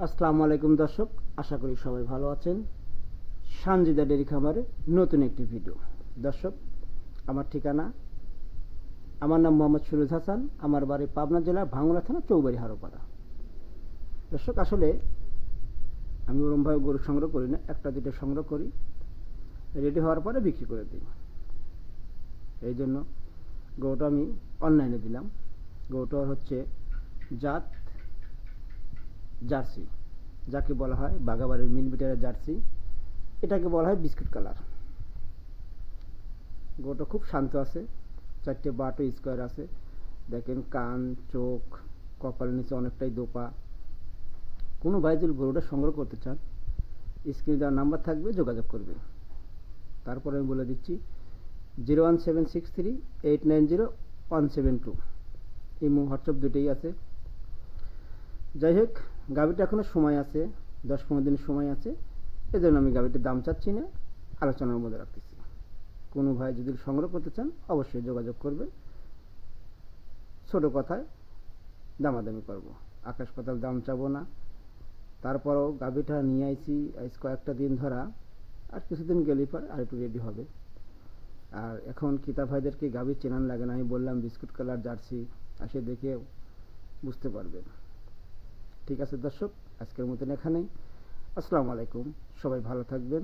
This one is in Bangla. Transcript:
আসসালামু আলাইকুম দর্শক, আশা করি সবাই ভালো আছেন। সানজিদা ডেরি খামারে নতুন একটি ভিডিও। দর্শক, আমার ঠিকানা, আমার নাম মোহাম্মদ সুরুজ হাসান। আমার বাড়ি পাবনা জেলার ভাঙ্গুড়া থানা চৌবাড়ি হারোপাড়া। দর্শক, আসলে আমি ওরমভাবে গরু সংগ্রহ করি না, একটা দুটো সংগ্রহ করি, রেডি হওয়ার পরে বিক্রি করে দিই। এই জন্য গরুটা আমি অনলাইনে দিলাম। গরুটার হচ্ছে জাত জার্সি, যাকে বলা হয় বাঘাবাড়ির মিল বিটারের জার্সি। এটাকে বলা হয় বিস্কুট কালার। গরুটা খুব শান্ত আছে, চারটে বাটো স্কোয়ার আছে। দেখেন কান, চোখ, কপালের নিচে অনেকটাই দোপা। কোনো ভাই যদি গরুটা সংগ্রহ করতে চান, স্ক্রিনে দেওয়ার নাম্বার থাকবে, যোগাযোগ করবে। তারপরে আমি বলে দিচ্ছি 01763890172। ইমো হোয়াটসঅ্যাপ দুটোই আছে। যাই হোক, গাভিটা এখনও সময় আছে, 10-15 দিনের সময় আছে। এজন্য আমি গাভিটির দাম চাচ্ছি না, আলোচনার মধ্যে রাখতেছি। কোনো ভাই যদি সংগ্রহ করতে চান অবশ্যই যোগাযোগ করবেন। ছোট কথায় দামাদামি করব, আকাশ পাতাল দাম চাবো না। তারপরেও গাভিটা নিয়ে আইছি আজ কয়েকটা দিন ধরা, আর কিছুদিন গেলেই পর আর একটু রেডি হবে। আর এখন কিতা ভাইদেরকে গাভি চেনান লাগে না, আমি বললাম বিস্কুট কালার জার্সি, আসে দেখে বুঝতে পারবেন। ঠিক আছে দর্শক, আজকের মতন এখানেই। আসসালামু আলাইকুম, সবাই ভালো থাকবেন।